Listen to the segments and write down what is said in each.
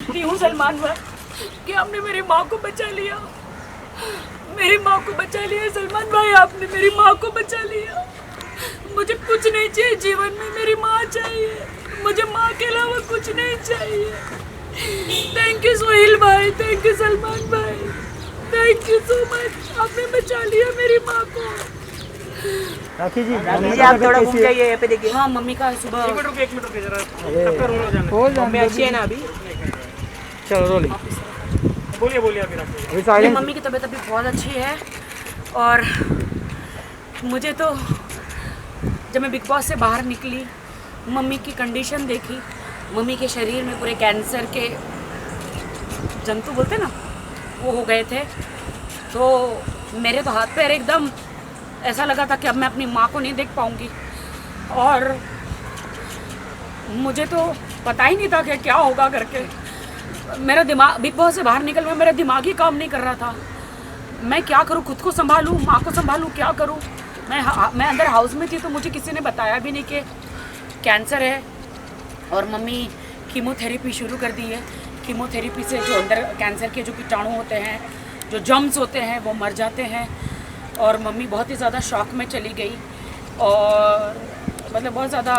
शुक्रिया हूँ सलमान भाई कि आपने मेरी माँ को बचा लिया। मेरी माँ को बचा लिया सलमान भाई, आपने मेरी माँ को बचा लिया। मुझे कुछ नहीं चाहिए जीवन में, मेरी माँ चाहिए मुझे, माँ के अलावा कुछ नहीं चाहिए। थैंक यू सोहेल भाई, थैंक यू सलमान भाई, थैंक यू सो मच, आपने बचा लिया मेरी माँ को। राखी जी आप थोड़ा घूम जाइए यहाँ पे देखिए। हाँ मम्मी का सुबह एक मिनट रुकिए जरा, सबका रोल हो जाना। मम्मी अच्छी है ना अभी? चलो रोलिंग। बोलिए अभी राखी। अभी साइलेंस। मम्मी की तबीयत अभी बहुत अच्छी है। और मुझे तो जब मैं बिग बॉस से बाहर निकली, मम्मी की कंडीशन देखी, मम्मी के शरीर में पूरे कैंसर के जंतु बोलते ना वो हो गए थे, तो मेरे तो हाथ पैर एकदम ऐसा लगा था कि अब मैं अपनी माँ को नहीं देख पाऊँगी। और मुझे तो पता ही नहीं था कि क्या होगा करके। मेरा दिमाग बिग बॉस से बाहर निकल में मेरा दिमाग ही काम नहीं कर रहा था। मैं क्या करूँ, खुद को संभालूँ, माँ को संभालूँ, क्या करूँ। मैं अंदर हाउस में थी तो मुझे किसी ने बताया भी नहीं कि कैंसर है। और मम्मी कीमोथेरेपी शुरू कर दी है। कीमोथेरेपी से जो अंदर कैंसर के जो कीटाणु होते हैं, जो जर्म्स होते हैं, वो मर जाते हैं। और मम्मी बहुत ही ज़्यादा शॉक में चली गई और मतलब बहुत ज़्यादा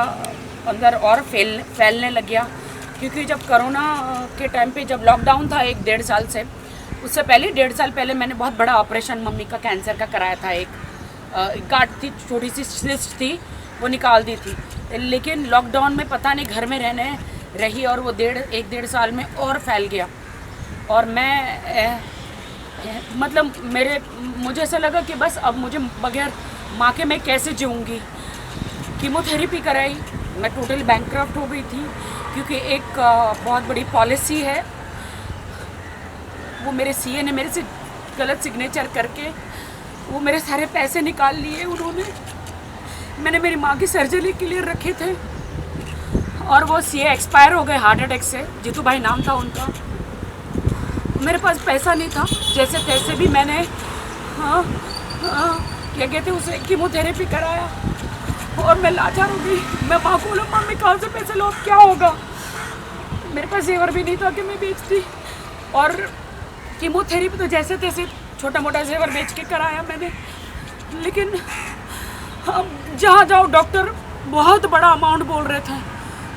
अंदर और फैलने लग गया। क्योंकि जब कोरोना के टाइम पे जब लॉकडाउन था 1-1.5 साल से, उससे पहले 1.5 साल पहले मैंने बहुत बड़ा ऑपरेशन मम्मी का कैंसर का कराया था। एक गांठ थी, छोटी सी सिस्ट थी, वो निकाल दी थी। लेकिन लॉकडाउन में पता नहीं घर में रहने रही और वो 1-1.5 साल में और फैल गया। और मैं मतलब मुझे ऐसा लगा कि बस अब मुझे बगैर माँ के मैं कैसे जीऊँगी। कीमोथेरेपी कराई, मैं टोटल बैंकक्रफ्ट हो गई थी। क्योंकि एक बहुत बड़ी पॉलिसी है, वो मेरे सीए ने मेरे से गलत सिग्नेचर करके वो मेरे सारे पैसे निकाल लिए उन्होंने। मैंने मेरी माँ की सर्जरी के लिए रखे थे और वो सीए एक्सपायर हो गए हार्ट अटैक से। जीतू भाई नाम था उनका। मेरे पास पैसा नहीं था, जैसे तैसे भी मैंने क्या कहते उसे कीमोथेरेपी कराया और मैं लाचार हो गई। मैं माँ को बोला मम्मी कहाँ से पैसे लो, क्या होगा। मेरे पास जेवर भी नहीं था कि मैं बेचती। और कीमोथेरेपी तो जैसे तैसे छोटा मोटा जेवर बेच के कराया मैंने। लेकिन अब जहाँ जाओ डॉक्टर बहुत बड़ा अमाउंट बोल रहे थे,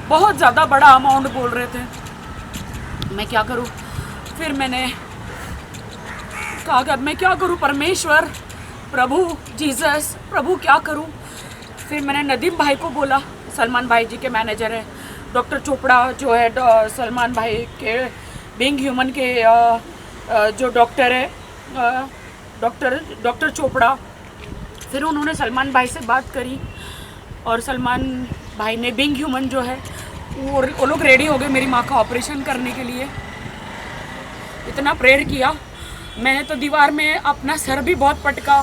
बहुत ज़्यादा बड़ा अमाउंट बोल रहे थे। मैं क्या करूँ। फिर मैंने कहा कि अब मैं क्या करूँ, परमेश्वर, प्रभु जीसस, प्रभु क्या करूँ। फिर मैंने नदीम भाई को बोला, सलमान भाई जी के मैनेजर है, डॉक्टर चोपड़ा जो है सलमान भाई के बीइंग ह्यूमन के जो डॉक्टर है, डॉक्टर चोपड़ा। फिर उन्होंने सलमान भाई से बात करी और सलमान भाई ने बीइंग ह्यूमन जो है वो लोग रेडी हो गए मेरी माँ का ऑपरेशन करने के लिए। इतना प्रेयर किया मैंने तो दीवार में अपना सर भी बहुत पटका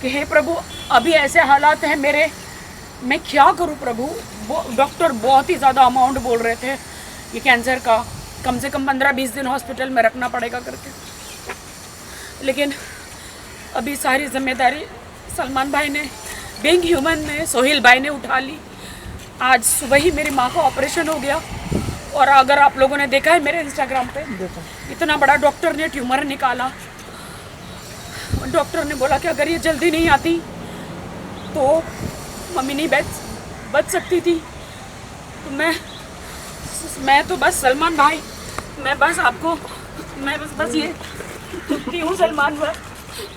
कि हे प्रभु अभी ऐसे हालात हैं मेरे, मैं क्या करूं प्रभु। डॉक्टर बहुत ही ज़्यादा अमाउंट बोल रहे थे ये कैंसर का, कम से कम 15-20 दिन हॉस्पिटल में रखना पड़ेगा करके। लेकिन अभी सारी जिम्मेदारी सलमान भाई ने, बीइंग ह्यूमन ने, सोहेल भाई ने उठा ली। आज सुबह ही मेरी माँ का ऑपरेशन हो गया। और अगर आप लोगों ने देखा है मेरे इंस्टाग्राम पे, इतना बड़ा डॉक्टर ने ट्यूमर निकाला। डॉक्टर ने बोला कि अगर ये जल्दी नहीं आती तो मम्मी नहीं बच सकती थी। तो मैं तो बस सलमान भाई, मैं बस ये कहती हूँ सलमान भाई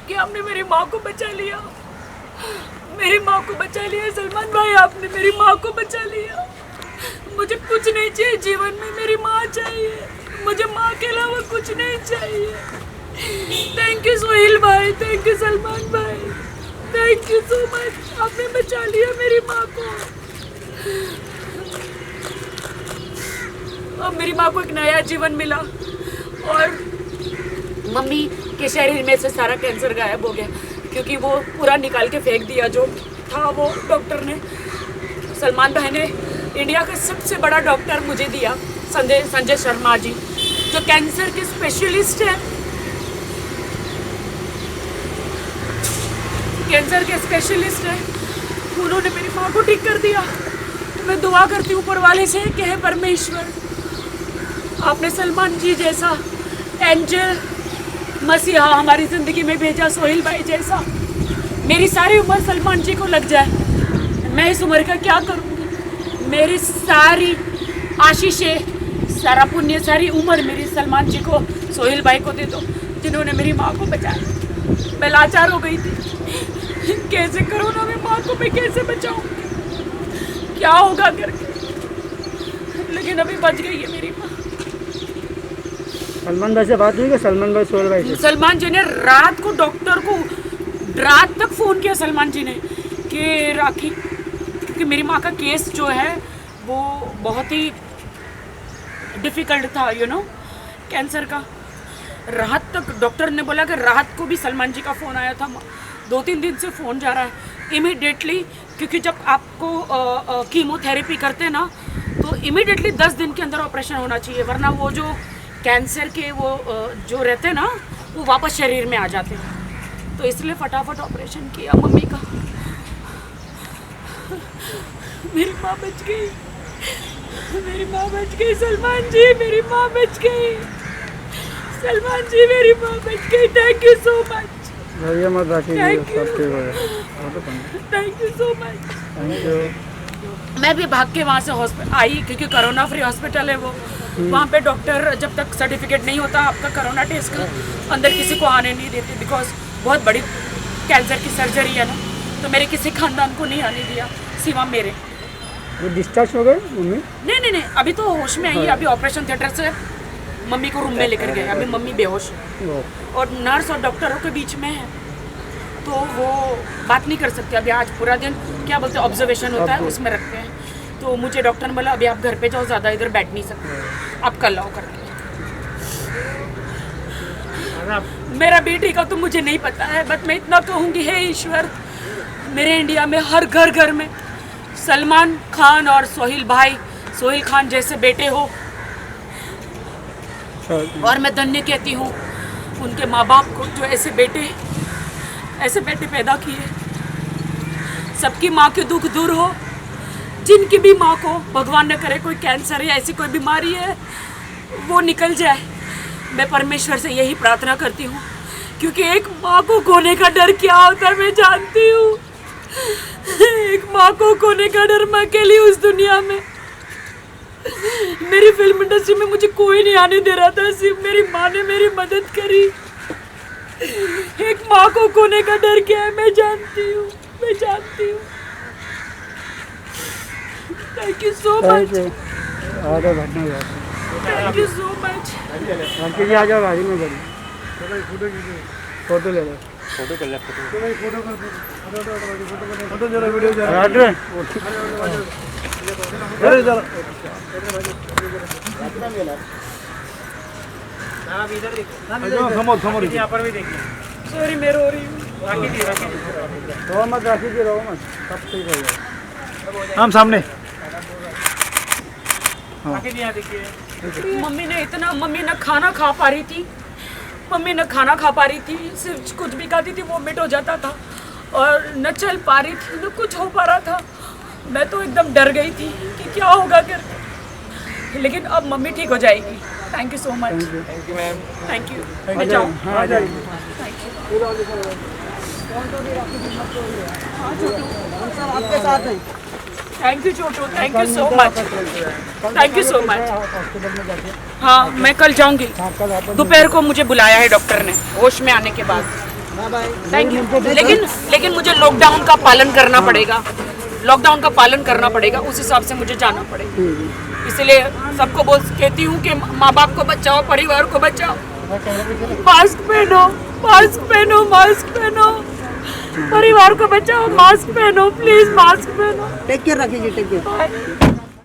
कि आपने मेरी माँ को बचा लिया, मेरी माँ को बचा लिया सलमान भाई, आपने मेरी माँ को बचा लिया। मुझे कुछ नहीं चाहिए जीवन में, मेरी माँ चाहिए मुझे, माँ के अलावा कुछ नहीं चाहिए। थैंक यू सोहेल भाई, थैंक यू सलमान भाई, थैंक यू सो मच, आपने बचा लिया मेरी माँ को। अब मेरी माँ को एक नया जीवन मिला और मम्मी के शरीर में से सारा कैंसर गायब हो गया। क्योंकि वो पूरा निकाल के फेंक दिया जो था, वो डॉक्टर ने, सलमान भाई ने इंडिया का सबसे बड़ा डॉक्टर मुझे दिया, संजय शर्मा जी, जो कैंसर के स्पेशलिस्ट हैं, कैंसर के स्पेशलिस्ट हैं। उन्होंने मेरी माँ को ठीक कर दिया। मैं दुआ करती हूँ ऊपर वाले से कि हे परमेश्वर आपने सलमान जी जैसा एंजल मसीहा हमारी ज़िंदगी में भेजा, सोहेल भाई जैसा। मेरी सारी उम्र सलमान जी को लग जाए, मैं इस उम्र का क्या करूँ? मेरी सारी आशीषें, सारा पुण्य, सारी उम्र मेरी सलमान जी को, सोहेल भाई को दे दो, जिन्होंने मेरी माँ को बचाया। मैं लाचार हो गई थी, कैसे कोरोना में माँ को मैं कैसे बचाऊँ, क्या होगा करके, लेकिन अभी बच गई है मेरी माँ। सलमान भाई से बात हुई कि सलमान भाई सोहेल भाई से? सलमान जी ने रात को डॉक्टर को रात तक फ़ोन किया सलमान जी ने कि राखी, क्योंकि मेरी माँ का केस जो है वो बहुत ही डिफ़िकल्ट था, कैंसर का। रात तक डॉक्टर ने बोला कि रात को भी सलमान जी का फ़ोन आया था। 2-3 दिन से फ़ोन जा रहा है इमीडिएटली, क्योंकि जब आपको कीमोथेरेपी करते हैं ना तो इमीडिएटली 10 दिन के अंदर ऑपरेशन होना चाहिए, वरना वो जो कैंसर के वो जो रहते हैं ना वो वापस शरीर में आ जाते हैं। तो इसलिए फटाफट ऑपरेशन किया मम्मी का। मेरी माँ बच गई, मेरी माँ बच गई, सलमान जी मेरी माँ बच गई, सलमान जी मेरी माँ बच गई। थैंक यू सो मच, भैया मत राखी जी, सब ठीक हो thank you so much. Thank you. मैं भी भाग के वहाँ से हॉस्पिटल आई, क्योंकि कोरोना फ्री हॉस्पिटल है वो। वहाँ पे डॉक्टर जब तक सर्टिफिकेट नहीं होता आपका कोरोना टेस्ट का, अंदर किसी को आने नहीं देते, बिकॉज बहुत बड़ी कैंसर की सर्जरी है ना, तो मेरे किसी खानदान को नहीं आने दिया सिवा मेरे। वो डिस्चार्ज हो गए मम्मी? नहीं, अभी तो होश में आई है। अभी ऑपरेशन थिएटर से मम्मी को रूम में लेकर गए, अभी मम्मी बेहोश है और नर्स और डॉक्टरों के बीच में है, तो वो बात नहीं कर सकते। अभी आज पूरा दिन क्या बोलते हैं ऑब्जर्वेशन होता है, उसमें रखते हैं। तो मुझे डॉक्टर ने बोला अभी आप घर पे जाओ, ज़्यादा इधर बैठ नहीं सकते, आप कल आओ करके। मेरा बेटी का तो मुझे नहीं पता है, बट मैं इतना कहूँगी, हे ईश्वर, मेरे इंडिया में हर घर में सलमान खान और सोहेल खान जैसे बेटे हो। और मैं धन्य कहती हूँ उनके माँ बाप को जो ऐसे बेटे पैदा किए। सबकी माँ के दुख दूर हो, जिनकी भी माँ को भगवान न करे कोई कैंसर या ऐसी कोई बीमारी है वो निकल जाए। मैं परमेश्वर से यही प्रार्थना करती हूँ, क्योंकि एक माँ को खोने का डर क्या होता है मैं जानती हूँ। एक माँ को खोने का डर, मैं अकेली उस दुनिया में। मेरी फिल्म इंडस्ट्री में मुझे कोई नहीं आने दे रहा था, सिर्फ मेरी माँ ने मेरी मदद करी। एक माँ को खोने का डर क्या है मैं जानती हूँ। Thank you so much, thank you so much. Rakhi ji आ जाओ गाड़ी में, बड़ी फोटो ले लो। यहाँ पर भी देखिए। सॉरी मैं रो रही हूँ। राखी जी रो मत राखी जी, रो मत, सब ठीक हो जाएगा। हम सामने राखी जी यहाँ देखिए। मम्मी ना खाना खा पा रही थी, सिर्फ कुछ भी खाती थी वोमिट हो जाता था, और न चल पा रही थी, न कुछ हो पा रहा था। मैं तो एकदम डर गई थी कि क्या होगा करके, लेकिन अब मम्मी ठीक हो जाएगी। Thank you so much. Thank you ma'am. Thank you. मैं जाऊँ? हाँ आ जाइए। आपके साथ हैं। Thank you Chhotu, thank you so much, thank you so much. Hospital में जाके हाँ मैं कल जाऊँगी, कल आप दोपहर को मुझे बुलाया है डॉक्टर ने होश में आने के बाद। Thank you. लेकिन मुझे लॉकडाउन का पालन करना पड़ेगा, उस हिसाब से मुझे जाना पड़ेगा। इसलिए सबको कहती हूँ कि माँ बाप को बचाओ, परिवार को बचाओ, मास्क पहनो, परिवार को बचाओ, मास्क पहनो, प्लीज मास्क पहनो। टेक केयर राखी जी, टेक केयर। बाय।